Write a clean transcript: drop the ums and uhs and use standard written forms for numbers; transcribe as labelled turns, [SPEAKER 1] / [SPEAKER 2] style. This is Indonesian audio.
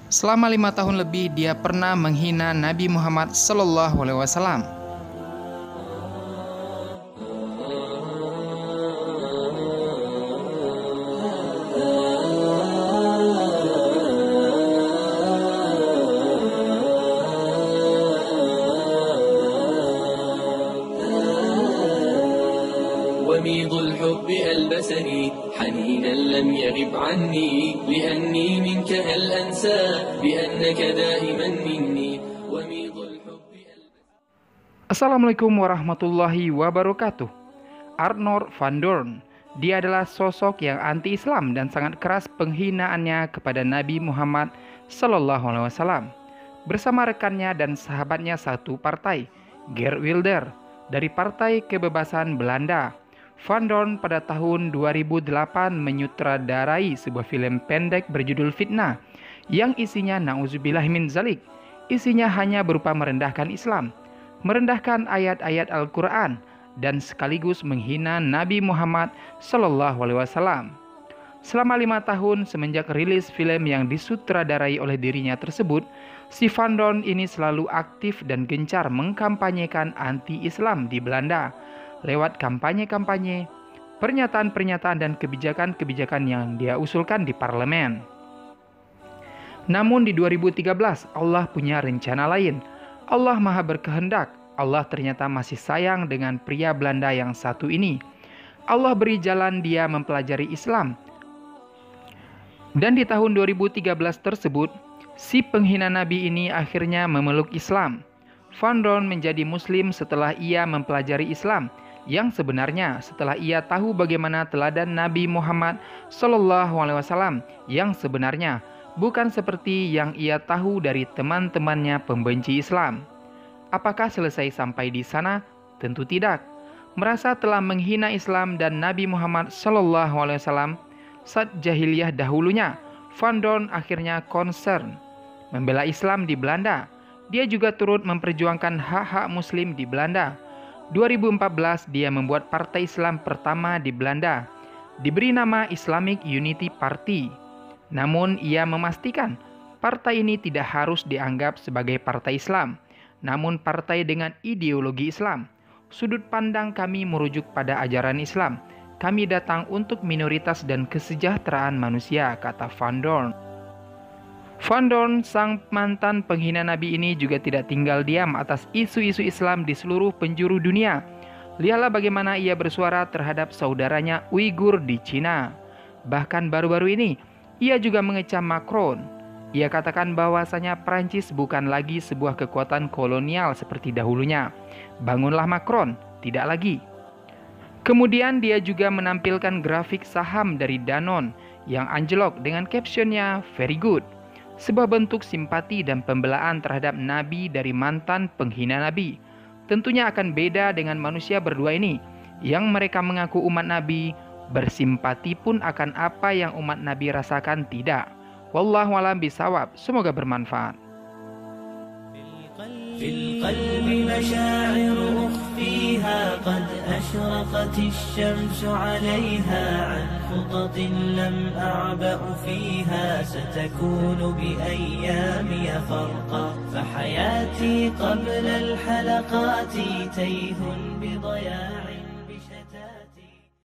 [SPEAKER 1] Selama 5 tahun lebih dia pernah menghina Nabi Muhammad SAW.
[SPEAKER 2] وميض الحب ألبسني حنينا لم يغب عني لأني منك هل أنسى بأنك دائما مني وميض الحب
[SPEAKER 1] Assalamualaikum warahmatullahi wabarakatuh. Arnold van Doorn, dia adalah sosok yang anti-Islam dan sangat keras penghinaannya kepada Nabi Muhammad SAW bersama rekannya dan sahabatnya satu partai, Geert Wilders, dari Partai Kebebasan Belanda. Van Doorn pada tahun 2008 menyutradarai sebuah film pendek berjudul Fitnah yang isinya na'udzubillah min zalik. Isinya hanya berupa merendahkan Islam, merendahkan ayat-ayat Al-Quran, dan sekaligus menghina Nabi Muhammad SAW. Selama 5 tahun semenjak rilis film yang disutradarai oleh dirinya tersebut, si Van Doorn ini selalu aktif dan gencar mengkampanyekan anti-Islam di Belanda lewat kampanye-kampanye, pernyataan-pernyataan dan kebijakan-kebijakan yang dia usulkan di parlemen. Namun di 2013 Allah punya rencana lain. Allah Maha berkehendak. Allah ternyata masih sayang dengan pria Belanda yang satu ini. Allah beri jalan dia mempelajari Islam. Dan di tahun 2013 tersebut, si penghina Nabi ini akhirnya memeluk Islam. Van Doorn menjadi Muslim setelah ia mempelajari Islam, yang sebenarnya setelah ia tahu bagaimana teladan Nabi Muhammad SAW yang sebenarnya, bukan seperti yang ia tahu dari teman-temannya pembenci Islam. Apakah selesai sampai di sana? Tentu tidak. Merasa telah menghina Islam dan Nabi Muhammad SAW saat jahiliyah dahulunya, Van Doorn akhirnya concern membela Islam di Belanda. Dia juga turut memperjuangkan hak-hak Muslim di Belanda. 2014 dia membuat partai Islam pertama di Belanda, diberi nama Islamic Unity Party. Namun ia memastikan partai ini tidak harus dianggap sebagai partai Islam, namun partai dengan ideologi Islam. Sudut pandang kami merujuk pada ajaran Islam. Kami datang untuk minoritas dan kesejahteraan manusia, kata Van Doorn. Van Doorn, sang mantan penghina Nabi ini juga tidak tinggal diam atas isu-isu Islam di seluruh penjuru dunia. Lihatlah bagaimana ia bersuara terhadap saudaranya Uighur di Cina. Bahkan baru-baru ini, ia juga mengecam Macron. Ia katakan bahwasanya Prancis bukan lagi sebuah kekuatan kolonial seperti dahulunya. Bangunlah Macron, tidak lagi. Kemudian dia juga menampilkan grafik saham dari Danone yang anjlok dengan captionnya "Very good". Sebuah bentuk simpati dan pembelaan terhadap Nabi dari mantan penghina Nabi. Tentunya akan beda dengan manusia berdua ini, yang mereka mengaku umat Nabi, bersimpati pun akan apa yang umat Nabi rasakan tidak. Wallahu a'lam bishawab. Semoga bermanfaat.
[SPEAKER 2] في القلب مشاعر أخفيها قد أشرقت الشمس عليها عن خطط لم أعبأ فيها ستكون بأيامي فرقا فحياتي قبل الحلقات تيه بضياع